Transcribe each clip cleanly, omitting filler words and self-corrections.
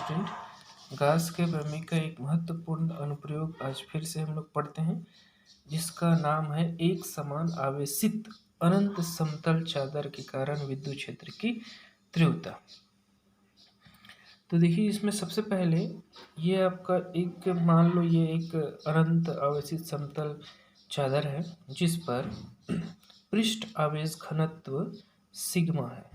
Student, Gauss के प्रमेय का एक महत्वपूर्ण अनुप्रयोग आज फिर से हम लोग पढ़ते हैं, जिसका नाम है एक समान आवेशित अनंत समतल चादर के कारण विद्युत क्षेत्र की तीव्रता। तो देखिए, इसमें सबसे पहले ये आपका एक मान लो ये एक अनंत आवेशित समतल चादर है जिस पर पृष्ठ आवेश घनत्व सिग्मा है।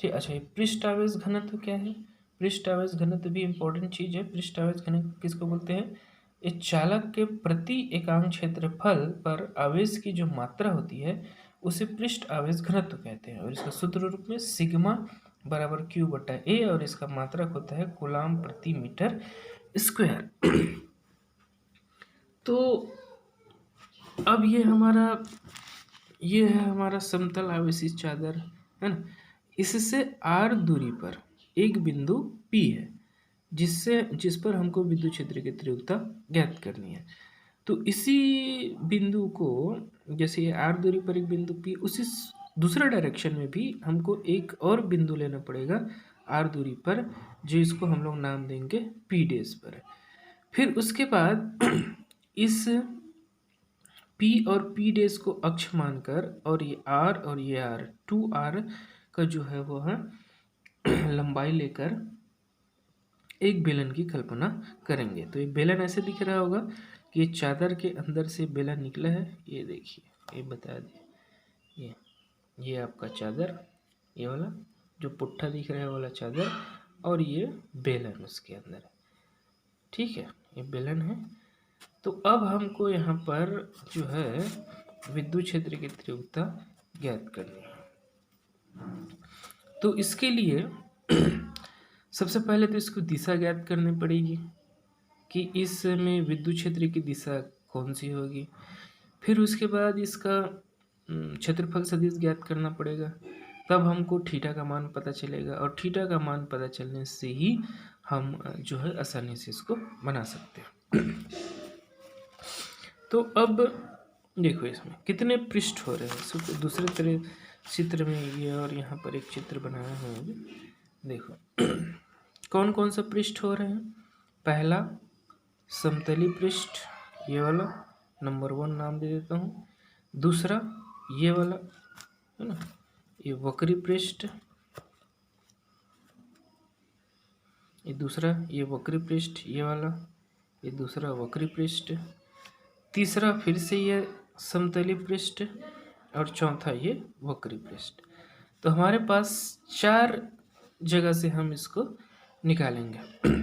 ठीक, अच्छा, ये पृष्ठ आवेश घनत्व क्या है? पृष्ठ आवेश घनत्व भी इम्पोर्टेंट चीज है। पृष्ठ आवेश घनत्व किसको बोलते हैं? इस चालक के प्रति एकांक क्षेत्रफल पर आवेश की जो मात्रा होती है उसे पृष्ठ आवेश घनत्व कहते हैं, और इसका सूत्र रूप में सिग्मा बराबर क्यू बटा ए, और इसका मात्रक होता है कूलाम प्रति मीटर स्क्वायर। तो अब ये है हमारा समतल आवेशित चादर, है ना। इससे आर दूरी पर एक बिंदु P है जिस पर हमको विद्युत क्षेत्र की तीव्रता ज्ञात करनी है। तो इसी बिंदु को, जैसे ये आर दूरी पर एक बिंदु P, उसी दूसरा डायरेक्शन में भी हमको एक और बिंदु लेना पड़ेगा आर दूरी पर, जो इसको हम लोग नाम देंगे P डैश पर। फिर उसके बाद इस P और P डैश को अक्ष मानकर, और ये R और ये R 2R का जो है वो है लंबाई लेकर एक बेलन की कल्पना करेंगे। तो ये बेलन ऐसे दिख रहा होगा कि ये चादर के अंदर से बेलन निकला है। ये देखिए, ये बता दिए, ये आपका चादर, ये वाला जो पुट्ठा दिख रहा है वाला चादर, और ये बेलन उसके अंदर है। ठीक है, ये बेलन है। तो अब हमको यहाँ पर जो है विद्युत क्षेत्र की तीव्रता ज्ञात करनी है। तो इसके लिए सबसे पहले तो इसको दिशा ज्ञात करनी पड़ेगी कि इसमें विद्युत क्षेत्र की दिशा कौन सी होगी। फिर उसके बाद इसका क्षेत्रफल सदिश ज्ञात करना पड़ेगा, तब हमको थीटा का मान पता चलेगा, और थीटा का मान पता चलने से ही हम जो है आसानी से इसको बना सकते हैं। तो अब देखो, इसमें कितने पृष्ठ हो रहे हैं। दूसरे तरह चित्र में ये, और यहाँ पर एक चित्र बनाया है, देखो कौन कौन सा पृष्ठ हो रहे हैं। पहला समतली पृष्ठ, ये वाला नंबर 1 नाम दे देता हूँ। दूसरा ये वाला है ना, ये वक्री पृष्ठ, ये दूसरा ये वक्री पृष्ठ, ये वाला ये दूसरा वक्री पृष्ठ। तीसरा फिर से ये समतली पृष्ठ, और चौथा ये वक्री पृष्ठ। तो हमारे पास 4 जगह से हम इसको निकालेंगे।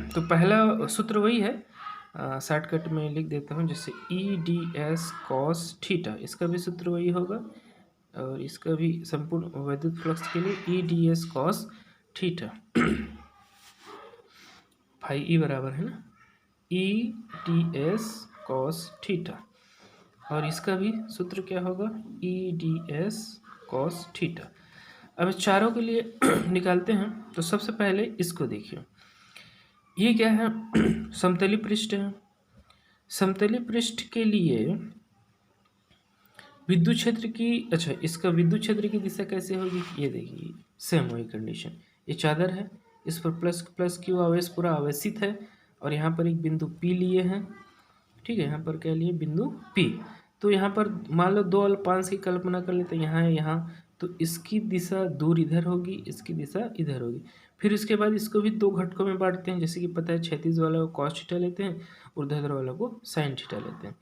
तो पहला सूत्र वही है, शॉर्टकट में लिख देता हूँ, जैसे EDS cos थीटा, इसका भी सूत्र वही होगा, और इसका भी संपूर्ण वैद्युत फ्लक्स के लिए EDS cos theta phi E बराबर है ना EDS cos थीटा, और इसका भी सूत्र क्या होगा EDS cos थीटा। अब चारों के लिए निकालते हैं। तो सबसे पहले इसको देखिए, ये क्या है, समतली पृष्ठ है। समतली पृष्ठ के लिए विद्युत क्षेत्र की, अच्छा, इसका विद्युत क्षेत्र की दिशा कैसे होगी, ये देखिए, सेम वही कंडीशन। ये चादर है, इस पर प्लस प्लस क्यू आवेश पूरा आवेशित है, और यहाँ पर एक बिंदु P लिए हैं। ठीक है, यहाँ पर क्या लिए, बिंदु P। तो यहाँ पर मान लो 2 अल्पांश की कल्पना कर लेते हैं, यहाँ है यहाँ, तो इसकी दिशा दूर इधर होगी, इसकी दिशा इधर होगी। फिर उसके बाद इसको भी 2 घटकों में बांटते हैं, जैसे कि पता है क्षैतिज वाला को cos थीटा लेते हैं, ऊर्ध्वाधर वाला को sin थीटा लेते हैं।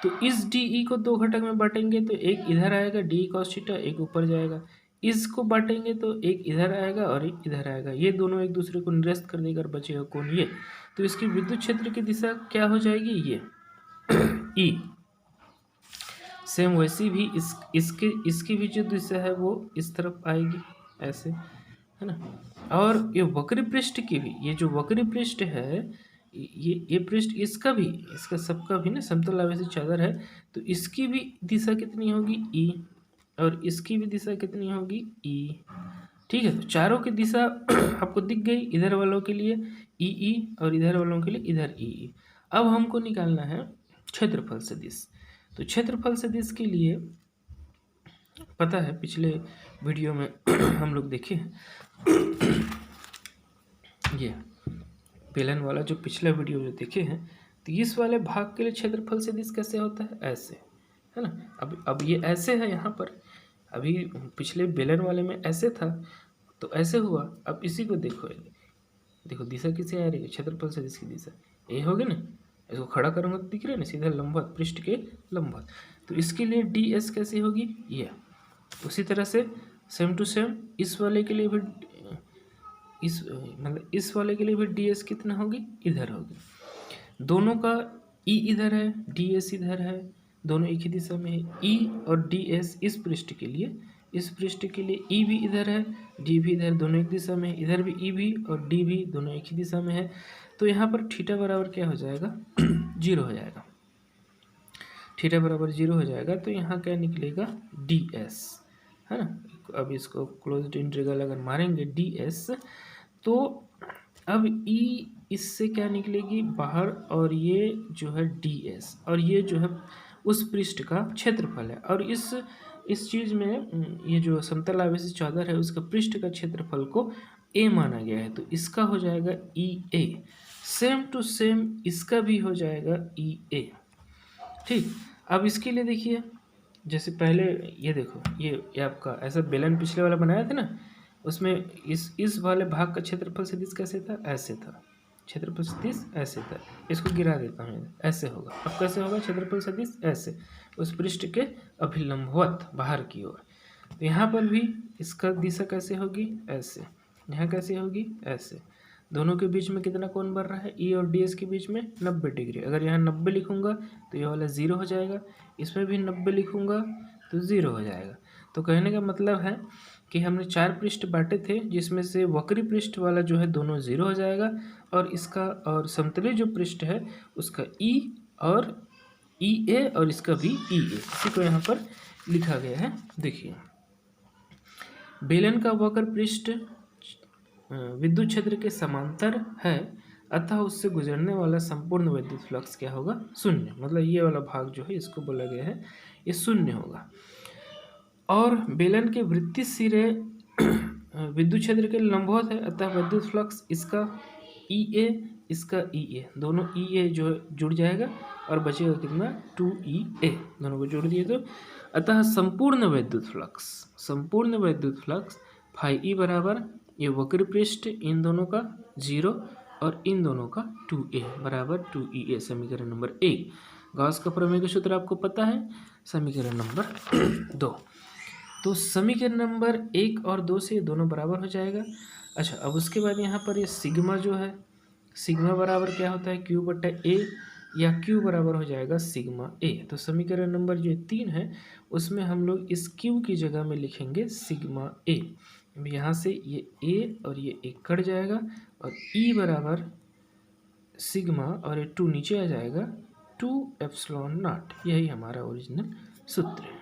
तो इस DE को 2 घटक में बांटेंगे तो एक इधर आएगा DE cos थीटा, एक ऊपर जाएगा। इसको बांटेंगे तो एक इधर आएगा और एक इधर आएगा, ये दोनों एक दूसरे को निरस्त कर देकर बचेगा कौन, ये। तो इसकी विद्युत क्षेत्र की दिशा क्या हो जाएगी, ये E। सेम वैसी भी इसकी भी जो दिशा है वो इस तरफ आएगी, ऐसे, है ना। और ये वक्री पृष्ठ की भी, ये जो वक्री पृष्ठ है, ये पृष्ठ इसका सबका भी ना समतल आवेशित चादर है, तो इसकी भी दिशा कितनी होगी E, और इसकी भी दिशा कितनी होगी E। ठीक है, तो चारों की दिशा आपको दिख गई, इधर वालों के लिए EE और इधर वालों के लिए इधर EE। अब हमको निकालना है क्षेत्रफल सदिश। तो क्षेत्रफल सदिश के लिए पता है, पिछले वीडियो में हम लोग देखे ये बेलन वाला जो पिछला वीडियो जो देखे हैं, तो इस वाले भाग के लिए क्षेत्रफल सदिश कैसे होता है, ऐसे, है ना। अब ये ऐसे है यहाँ पर, अभी पिछले बेलन वाले में ऐसे था तो ऐसे हुआ। अब इसी को देखो, देखो दिशा किसे आ रही है, क्षेत्रफल सदिश की दिशा ये होगी ना। इसको खड़ा करूँगा तो दिख रहा है ना, सीधा लंबवत, पृष्ठ के लंबवत। तो इसके लिए डी एस कैसी होगी, ये। उसी तरह से सेम टू सेम इस वाले के लिए भी, इस मतलब इस वाले के लिए भी डी एस कितना होगी, इधर होगी। दोनों का ई इधर है, डी एस इधर है, दोनों एक ही दिशा में है। ई और डी एस इस पृष्ठ के लिए, इस पृष्ठ के लिए ई भी इधर है, डी भी इधर, दोनों एक दिशा में है। इधर भी ई भी और डी भी दोनों एक ही दिशा में है। तो यहाँ पर थीटा बराबर क्या हो जाएगा, 0 हो जाएगा। थीटा बराबर 0 हो जाएगा तो यहाँ क्या निकलेगा, डी एस, है ना। अब इसको क्लोज्ड इंटीग्रल अगर मारेंगे डी एस, तो अब ई इससे क्या निकलेगी बाहर, और ये जो है डी एस, और ये जो है उस पृष्ठ का क्षेत्रफल है। और इस चीज़ में ये जो समतल आवेशी चादर है उसका पृष्ठ का क्षेत्रफल को ए माना गया है, तो इसका हो जाएगा ई ए। सेम टू सेम इसका भी हो जाएगा ई ए। ठीक, अब इसके लिए देखिए, जैसे पहले ये देखो, ये आपका ऐसा बेलन पिछले वाला बनाया था ना, उसमें इस वाले भाग का क्षेत्रफल सदिश कैसे था, ऐसे था। क्षेत्रफल सदिश ऐसे था, इसको गिरा देता हूँ, ऐसे होगा। अब कैसे होगा क्षेत्रफल सदिश, ऐसे, उस पृष्ठ के अभिलंबवत बाहर की ओर। तो यहाँ पर भी इसका दिशा कैसे होगी, ऐसे। यहाँ कैसे होगी, ऐसे। दोनों के बीच में कितना कोण बन रहा है, ई और डी एस के बीच में 90 डिग्री। अगर यहाँ 90 लिखूँगा तो ये वाला 0 हो जाएगा, इसमें भी 90 लिखूँगा तो 0 हो जाएगा। तो कहने का मतलब है कि हमने 4 पृष्ठ बांटे थे, जिसमें से वक्री पृष्ठ वाला जो है दोनों 0 हो जाएगा, और इसका और समतली जो पृष्ठ है उसका ई और ई ए, और इसका भी ई ए। इसी को यहाँ पर लिखा गया है। देखिए, बेलन का वक्र पृष्ठ विद्युत क्षेत्र के समांतर है, अतः उससे गुजरने वाला संपूर्ण विद्युत फ्लक्स क्या होगा, 0। मतलब ये वाला भाग जो है इसको बोला गया है ये 0 होगा। और बेलन के वृत्तीय सिरे विद्युत क्षेत्र के लंबवत है, अतः विद्युत फ्लक्स इसका ई ए, इसका ई ए, दोनों ई ए जो जुड़ जाएगा और बचेगा कितना, 2EA। दोनों को जोड़ दिए तो अतः संपूर्ण विद्युत फ्लक्स फाई ई बराबर, ये वक्र पृष्ठ इन दोनों का 0 और इन दोनों का 2A बराबर 2EA। समीकरण नंबर 1। गॉस का प्रमेय का सूत्र आपको पता है, समीकरण नंबर 2। तो समीकरण नंबर 1 और 2 से दोनों बराबर हो जाएगा। अच्छा, अब उसके बाद यहाँ पर ये सिग्मा जो है, सिग्मा बराबर क्या होता है, Q बटा A, या Q बराबर हो जाएगा सिग्मा A। तो समीकरण नंबर जो 3 है उसमें हम लोग इस Q की जगह में लिखेंगे सिग्मा A। यहाँ से ये A और ये 1 कट जाएगा, और E बराबर सिग्मा, और ये 2 नीचे आ जाएगा, 2 एप्सिलॉन नॉट। यही हमारा ओरिजिनल सूत्र है।